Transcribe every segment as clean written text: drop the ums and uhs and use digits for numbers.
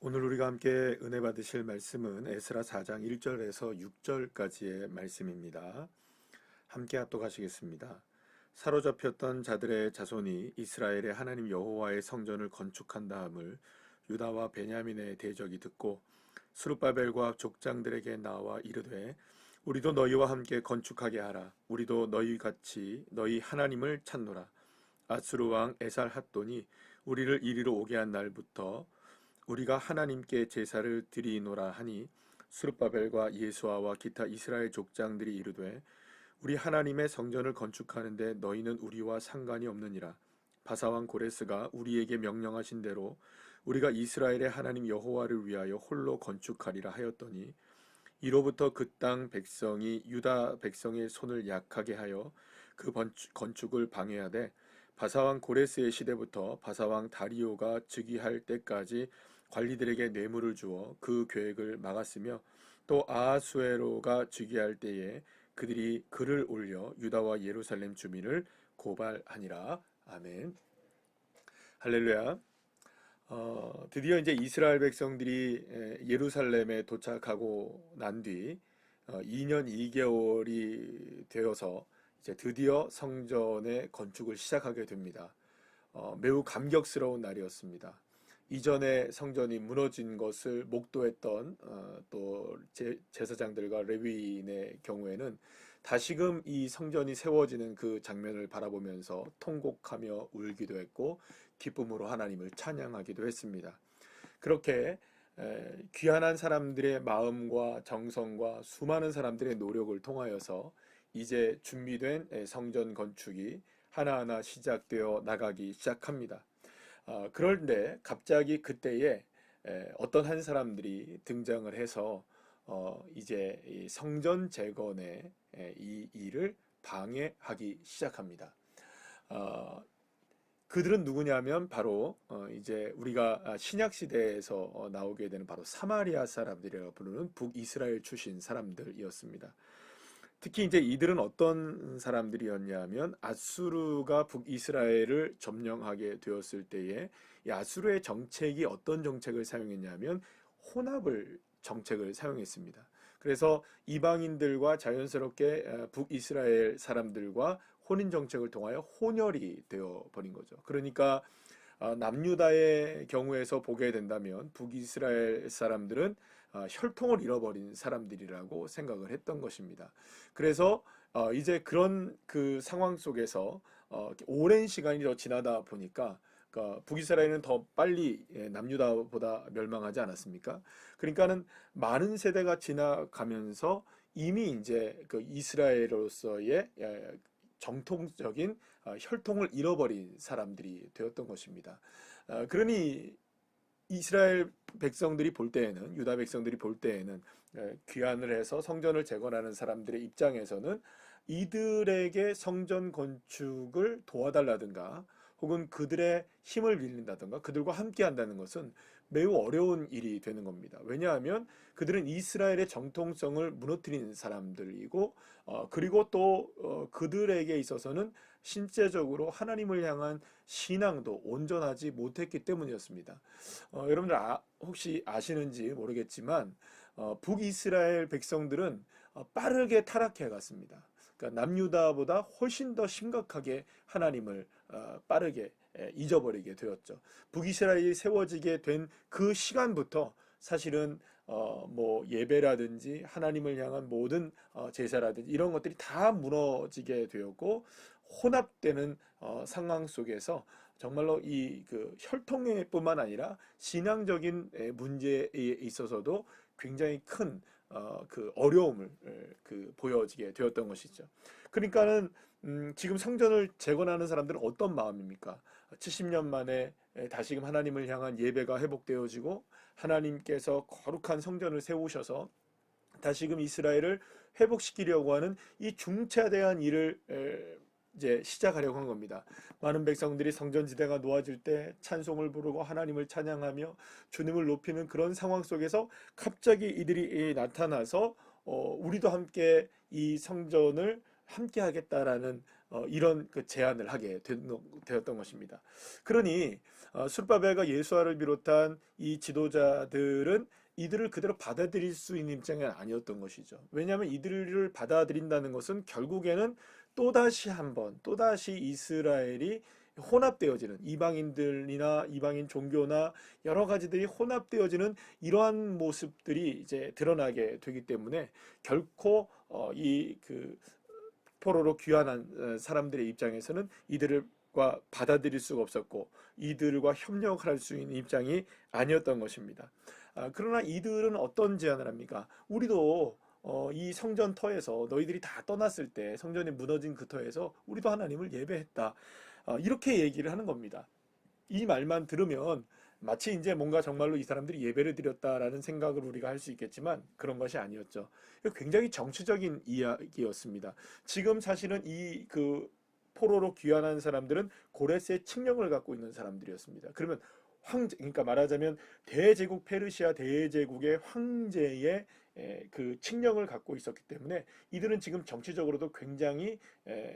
오늘 우리가 함께 은혜 받으실 말씀은 에스라 4장 1절에서 6절까지의 말씀입니다. 함께 합독하시겠습니다. 사로잡혔던 자들의 자손이 이스라엘의 하나님 여호와의 성전을 건축한 다음을 유다와 베냐민의 대적이 듣고 스룹바벨과 족장들에게 나와 이르되 우리도 너희와 함께 건축하게 하라. 우리도 너희 같이 너희 하나님을 찾노라. 아수르 왕 에살핫돈이 우리를 이리로 오게 한 날부터 우리가 하나님께 제사를 드리노라 하니 스룹바벨과 예수아와 기타 이스라엘 족장들이 이르되 우리 하나님의 성전을 건축하는데 너희는 우리와 상관이 없느니라. 바사왕 고레스가 우리에게 명령하신 대로 우리가 이스라엘의 하나님 여호와를 위하여 홀로 건축하리라 하였더니 이로부터 그 땅 백성이 유다 백성의 손을 약하게 하여 그 건축을 방해하되 바사왕 고레스의 시대부터 바사왕 다리오가 즉위할 때까지 관리들에게 뇌물을 주어 그 계획을 막았으며 또 아하수에로가 즉위할 때에 그들이 글을 올려 유다와 예루살렘 주민을 고발하니라. 아멘. 할렐루야. 드디어 이제 이스라엘 백성들이 예루살렘에 도착하고 난 뒤 2년 2개월이 되어서 이제 드디어 성전의 건축을 시작하게 됩니다. 매우 감격스러운 날이었습니다. 이전에 성전이 무너진 것을 목도했던 또 제사장들과 레위인의 경우에는 다시금 이 성전이 세워지는 그 장면을 바라보면서 통곡하며 울기도 했고 기쁨으로 하나님을 찬양하기도 했습니다. 그렇게 귀환한 사람들의 마음과 정성과 수많은 사람들의 노력을 통하여서 이제 준비된 성전 건축이 하나하나 시작되어 나가기 시작합니다. 그런데 갑자기 그때에 어떤 한 사람들이 등장을 해서 이제 이 성전 재건의 이 일을 방해하기 시작합니다. 그들은 누구냐면 바로 이제 우리가 신약 시대에서 나오게 되는 바로 사마리아 사람들이라고 부르는 북이스라엘 출신 사람들이었습니다. 특히 이제 이들은 어떤 사람들이었냐면 아수르가 북이스라엘을 점령하게 되었을 때에 이 아수르의 정책이 어떤 정책을 사용했냐면 혼합을 정책을 사용했습니다. 그래서 이방인들과 자연스럽게 북이스라엘 사람들과 혼인 정책을 통하여 혼혈이 되어 버린 거죠. 그러니까 남유다의 경우에서 보게 된다면 북이스라엘 사람들은 혈통을 잃어버린 사람들이라고 생각을 했던 것입니다. 그래서 이제 그런 그 상황 속에서 오랜 시간이 더 지나다 보니까 그러니까 북이스라엘은 더 빨리 남유다보다 멸망하지 않았습니까? 그러니까는 많은 세대가 지나가면서 이미 이제 그 이스라엘로서의 정통적인 혈통을 잃어버린 사람들이 되었던 것입니다. 그러니 이스라엘 백성들이 볼 때에는 유다 백성들이 볼 때에는 귀환을 해서 성전을 재건하는 사람들의 입장에서는 이들에게 성전 건축을 도와달라든가 혹은 그들의 힘을 빌린다든가 그들과 함께 한다는 것은 매우 어려운 일이 되는 겁니다. 왜냐하면 그들은 이스라엘의 정통성을 무너뜨린 사람들이고 그리고 또 그들에게 있어서는 신체적으로 하나님을 향한 신앙도 온전하지 못했기 때문이었습니다. 여러분들 혹시 아시는지 모르겠지만 북이스라엘 백성들은 빠르게 타락해 갔습니다. 그러니까 남유다보다 훨씬 더 심각하게 하나님을 빠르게 잊어버리게 되었죠. 북이스라엘이 세워지게 된 그 시간부터 사실은 뭐 예배라든지 하나님을 향한 모든 제사라든지 이런 것들이 다 무너지게 되었고 혼합되는 상황 속에서 정말로 이 그 혈통뿐만 아니라 신앙적인 문제에 있어서도 굉장히 큰 그 어려움을 보여지게 되었던 것이죠. 그러니까는 지금 성전을 재건하는 사람들은 어떤 마음입니까? 70년 만에 다시금 하나님을 향한 예배가 회복되어지고 하나님께서 거룩한 성전을 세우셔서 다시금 이스라엘을 회복시키려고 하는 이 중차대한 일을 이제 시작하려고 한 겁니다. 많은 백성들이 성전지대가 놓아질 때 찬송을 부르고 하나님을 찬양하며 주님을 높이는 그런 상황 속에서 갑자기 이들이 나타나서 우리도 함께 이 성전을 함께 하겠다라는 이런 그 제안을 하게 되었던 것입니다. 그러니 술바벨과 예수아를 비롯한 이 지도자들은 이들을 그대로 받아들일 수 있는 입장이 아니었던 것이죠. 왜냐하면 이들을 받아들인다는 것은 결국에는 또다시 이스라엘이 혼합되어지는, 이방인들이나 이방인 종교나 여러 가지들이 혼합되어지는 이러한 모습들이 이제 드러나게 되기 때문에 결코 이그 포로로 귀환한 사람들의 입장에서는 이들과 받아들일 수가 없었고 이들과 협력할 수 있는 입장이 아니었던 것입니다. 그러나 이들은 어떤 제안을 합니까? 우리도 이 성전 터에서 너희들이 다 떠났을 때, 성전이 무너진 그 터에서 우리도 하나님을 예배했다. 이렇게 얘기를 하는 겁니다. 이 말만 들으면 마치 이제 뭔가 정말로 이 사람들이 예배를 드렸다라는 생각을 우리가 할 수 있겠지만 그런 것이 아니었죠. 굉장히 정치적인 이야기였습니다. 지금 사실은 이 그 포로로 귀환한 사람들은 고레스의 칙령을 갖고 있는 사람들이었습니다. 그러면 그러니까 말하자면 대제국 페르시아 대제국의 황제의 그 칙령을 갖고 있었기 때문에 이들은 지금 정치적으로도 굉장히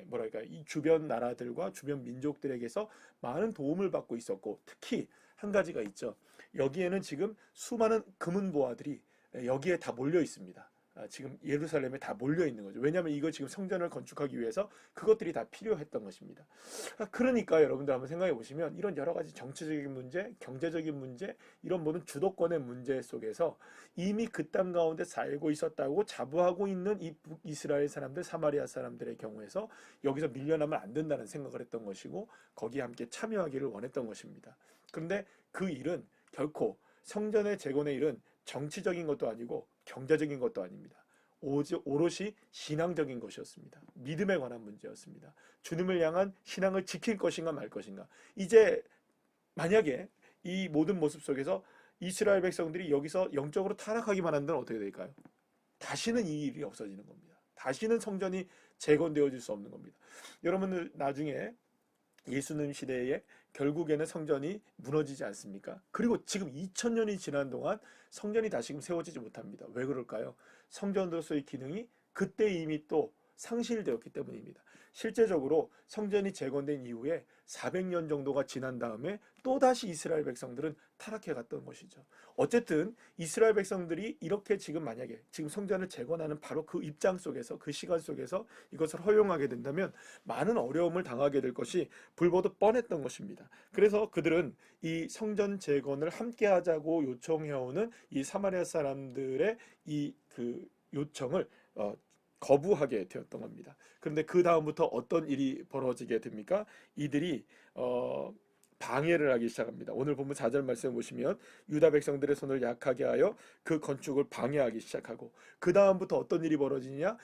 뭐랄까 이 주변 나라들과 주변 민족들에게서 많은 도움을 받고 있었고, 특히 한 가지가 있죠. 여기에는 지금 수많은 금은보화들이 여기에 다 몰려 있습니다. 지금 예루살렘에 다 몰려 있는 거죠. 왜냐하면 이거 지금 성전을 건축하기 위해서 그것들이 다 필요했던 것입니다. 그러니까 여러분들 한번 생각해 보시면 이런 여러 가지 정치적인 문제, 경제적인 문제, 이런 모든 주도권의 문제 속에서 이미 그 땅 가운데 살고 있었다고 자부하고 있는 이 이스라엘 사람들, 사마리아 사람들의 경우에서 여기서 밀려나면 안 된다는 생각을 했던 것이고 거기에 함께 참여하기를 원했던 것입니다. 그런데 그 일은 결코 성전의 재건의 일은 정치적인 것도 아니고 경제적인 것도 아닙니다. 오롯이 신앙적인 것이었습니다. 믿음에 관한 문제였습니다. 주님을 향한 신앙을 지킬 것인가 말 것인가. 이제 만약에 이 모든 모습 속에서 이스라엘 백성들이 여기서 영적으로 타락하기만 한다면 어떻게 될까요? 다시는 이 일이 없어지는 겁니다. 다시는 성전이 재건되어질 수 없는 겁니다. 여러분들 나중에 예수님 시대에 결국에는 성전이 무너지지 않습니까? 그리고 지금 2000년이 지난 동안 성전이 다시금 세워지지 못합니다. 왜 그럴까요? 성전으로서의 기능이 그때 이미 또 상실되었기 때문입니다. 실제적으로 성전이 재건된 이후에 400년 정도가 지난 다음에 또다시 이스라엘 백성들은 타락해 갔던 것이죠. 어쨌든 이스라엘 백성들이 이렇게 지금 만약에 지금 성전을 재건하는 바로 그 입장 속에서, 그 시간 속에서 이것을 허용하게 된다면 많은 어려움을 당하게 될 것이 불보듯 뻔했던 것입니다. 그래서 그들은 이 성전 재건을 함께 하자고 요청해오는 이 사마리아 사람들의 이 그 요청을 거부하게 되었던 겁니다. 그런데 그 다음부터 어떤 일이 벌어지게 됩니까? 이들이 방해를 하기 시작합니다. 오늘 본문 4절 말씀 보시면 유다 백성들의 손을 약하게 하여 그 건축을 방해하기 시작하고, 그 다음부터 어떤 일이 벌어지냐?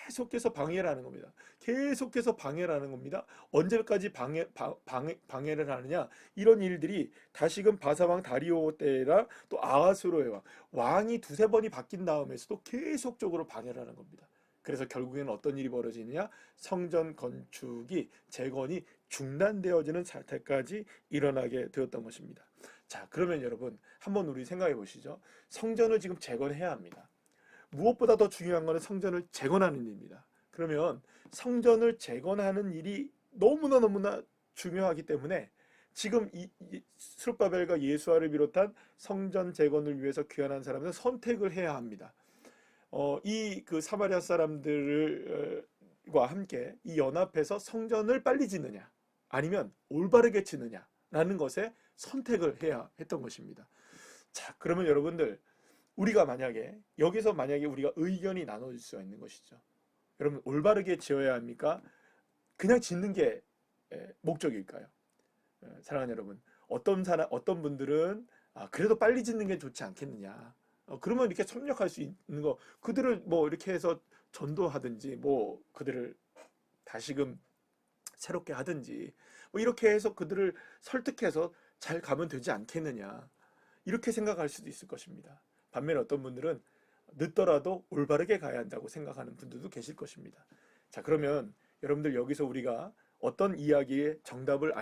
계속해서 방해를 하는 겁니다. 계속해서 방해를 하는 겁니다. 언제까지 방해를 하느냐? 이런 일들이 다시금 바사왕 다리오 때나 또 아하스로의 왕이 두세 번이 바뀐 다음에서도 계속적으로 방해를 하는 겁니다. 그래서 결국에는 어떤 일이 벌어지느냐? 성전 건축이 재건이 중단되어지는 사태까지 일어나게 되었던 것입니다. 자, 그러면 여러분 한번 우리 생각해 보시죠. 성전을 지금 재건해야 합니다. 무엇보다 더 중요한 것은 성전을 재건하는 일입니다. 그러면 성전을 재건하는 일이 너무나 중요하기 때문에 지금 이 스룹바벨과 예수아를 비롯한 성전 재건을 위해서 귀환한 사람들은 선택을 해야 합니다. 이 그 사마리아 사람들과 함께 이 연합해서 성전을 빨리 짓느냐 아니면 올바르게 짓느냐라는 것에 선택을 해야 했던 것입니다. 자, 그러면 여러분들 우리가 여기서 만약에 우리가 의견이 나눠질 수가 있는 것이죠. 여러분 올바르게 지어야 합니까? 그냥 짓는 게 목적일까요? 사랑하는 여러분, 어떤 분들은 그래도 빨리 짓는 게 좋지 않겠느냐. 그러면 이렇게 협력할 수 있는 거, 그들을 뭐 이렇게 해서 전도하든지, 뭐 그들을 다시금 새롭게 하든지, 뭐 이렇게 해서 그들을 설득해서 잘 가면 되지 않겠느냐. 이렇게 생각할 수도 있을 것입니다. 반면에 어떤 분들은 늦더라도 올바르게 가야 한다고 생각하는 분들도 계실 것입니다. 자, 그러면 여러분들 여기서 우리가 어떤 이야기의 정답을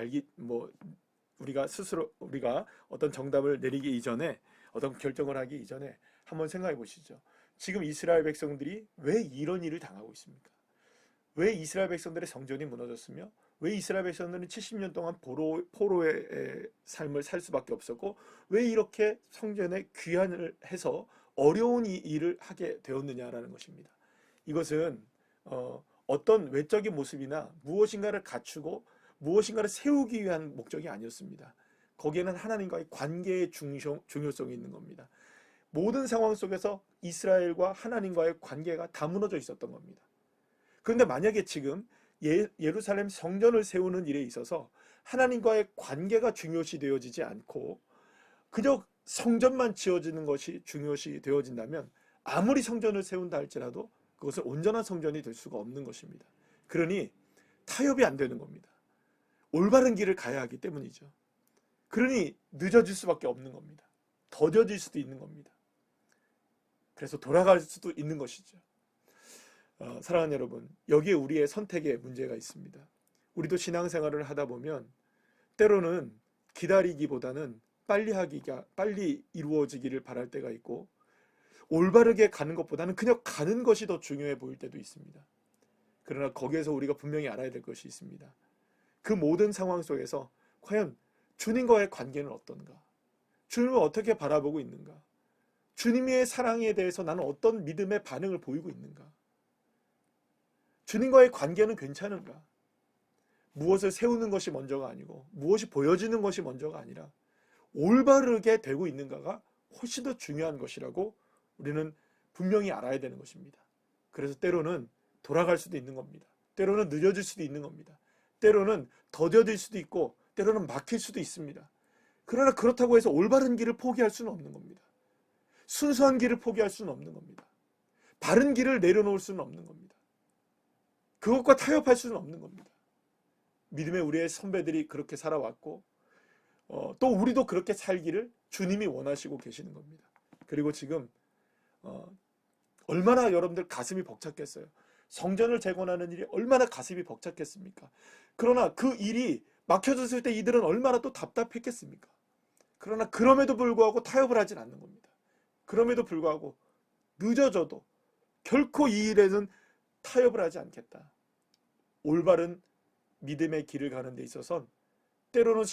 우리가 어떤 정답을 내리기 이전에, 어떤 결정을 하기 이전에 한번 생각해 보시죠. 지금 이스라엘 백성들이 왜 이런 일을 당하고 있습니까? 왜 이스라엘 백성들의 성전이 무너졌으며 왜 이스라엘 백성들은 70년 동안 포로의 삶을 살 수밖에 없었고 왜 이렇게 성전에 귀환을 해서 어려운 이 일을 하게 되었느냐라는 것입니다. 이것은 어떤 외적인 모습이나 무엇인가를 갖추고 무엇인가를 세우기 위한 목적이 아니었습니다. 거기에는 하나님과의 관계의 중요성이 있는 겁니다. 모든 상황 속에서 이스라엘과 하나님과의 관계가 다 무너져 있었던 겁니다. 그런데 만약에 지금 예루살렘 성전을 세우는 일에 있어서 하나님과의 관계가 중요시 되어지지 않고 그저 성전만 지어지는 것이 중요시 되어진다면 아무리 성전을 세운다 할지라도 그것은 온전한 성전이 될 수가 없는 것입니다. 그러니 타협이 안 되는 겁니다. 올바른 길을 가야 하기 때문이죠. 그러니 늦어질 수밖에 없는 겁니다. 더뎌질 수도 있는 겁니다. 그래서 돌아갈 수도 있는 것이죠. 사랑하는 여러분, 여기에 우리의 선택에 문제가 있습니다. 우리도 신앙생활을 하다 보면 때로는 기다리기보다는 빨리 이루어지기를 바랄 때가 있고 올바르게 가는 것보다는 그냥 가는 것이 더 중요해 보일 때도 있습니다. 그러나 거기에서 우리가 분명히 알아야 될 것이 있습니다. 그 모든 상황 속에서 과연 주님과의 관계는 어떤가? 주님을 어떻게 바라보고 있는가? 주님의 사랑에 대해서 나는 어떤 믿음의 반응을 보이고 있는가? 주님과의 관계는 괜찮은가? 무엇을 세우는 것이 먼저가 아니고 무엇이 보여지는 것이 먼저가 아니라 올바르게 되고 있는가가 훨씬 더 중요한 것이라고 우리는 분명히 알아야 되는 것입니다. 그래서 때로는 돌아갈 수도 있는 겁니다. 때로는 늦어질 수도 있는 겁니다. 때로는 더뎌질 수도 있고 때로는 막힐 수도 있습니다. 그러나 그렇다고 해서 올바른 길을 포기할 수는 없는 겁니다. 순수한 길을 포기할 수는 없는 겁니다. 바른 길을 내려놓을 수는 없는 겁니다. 그것과 타협할 수는 없는 겁니다. 믿음의 우리의 선배들이 그렇게 살아왔고 또 우리도 그렇게 살기를 주님이 원하시고 계시는 겁니다. 그리고 지금 얼마나 여러분들 가슴이 벅찼겠어요. 성전을 재건하는 일이 얼마나 가슴이 벅찼겠습니까? 그러나 그 일이 막혀졌을 때 이들은 얼마나 또 답답했겠습니까? 그러나 그럼에도 불구하고 타협을 하진 않는 겁니다. 그럼에도 불구하고 늦어져도 결코 이 일에는 타협을 하지 않겠다. 올바른 믿음의 길을 가는 데 있어선 때로는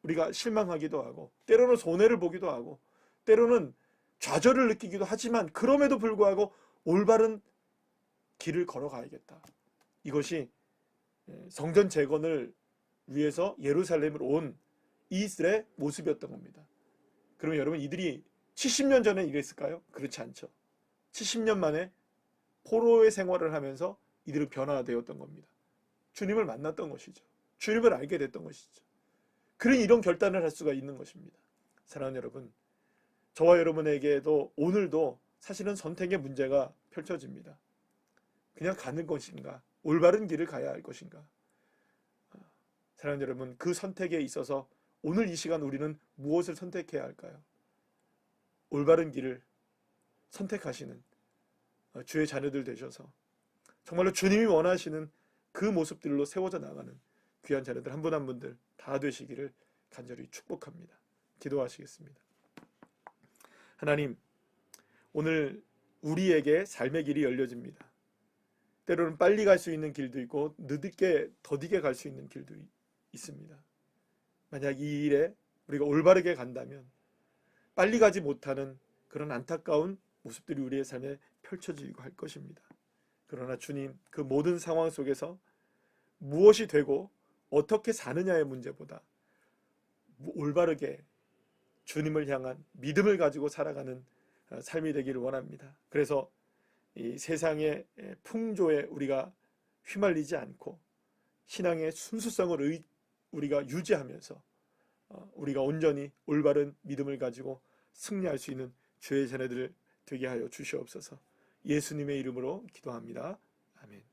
우리가 실망하기도 하고 때로는 손해를 보기도 하고 때로는 좌절을 느끼기도 하지만 그럼에도 불구하고 올바른 길을 걸어가야겠다. 이것이 성전 재건을 위해서 예루살렘을 온 이스라엘의 모습이었던 겁니다. 그러면 여러분 이들이 70년 전에 이랬을까요? 그렇지 않죠. 70년 만에 포로의 생활을 하면서 이들은 변화되었던 겁니다. 주님을 만났던 것이죠. 주님을 알게 됐던 것이죠. 그러니 이런 결단을 할 수가 있는 것입니다. 사랑하는 여러분, 저와 여러분에게도 오늘도 사실은 선택의 문제가 펼쳐집니다. 그냥 가는 것인가? 올바른 길을 가야 할 것인가? 사랑하는 여러분, 그 선택에 있어서 오늘 이 시간 우리는 무엇을 선택해야 할까요? 올바른 길을 선택하시는 주의 자녀들 되셔서 정말로 주님이 원하시는 그 모습들로 세워져 나가는 귀한 자녀들 한 분 한 분들 다 되시기를 간절히 축복합니다. 기도하시겠습니다. 하나님, 오늘 우리에게 삶의 길이 열려집니다. 때로는 빨리 갈 수 있는 길도 있고 늦게 더디게 갈 수 있는 길도 있습니다. 만약 이 일에 우리가 올바르게 간다면 빨리 가지 못하는 그런 안타까운 모습들이 우리의 삶에 펼쳐지고 할 것입니다. 그러나 주님, 그 모든 상황 속에서 무엇이 되고 어떻게 사느냐의 문제보다 올바르게 주님을 향한 믿음을 가지고 살아가는 삶이 되기를 원합니다. 그래서 이 세상의 풍조에 우리가 휘말리지 않고 신앙의 순수성을 우리가 유지하면서 우리가 온전히 올바른 믿음을 가지고 승리할 수 있는 주의 자녀들 되게 하여 주시옵소서. 예수님의 이름으로 기도합니다. 아멘.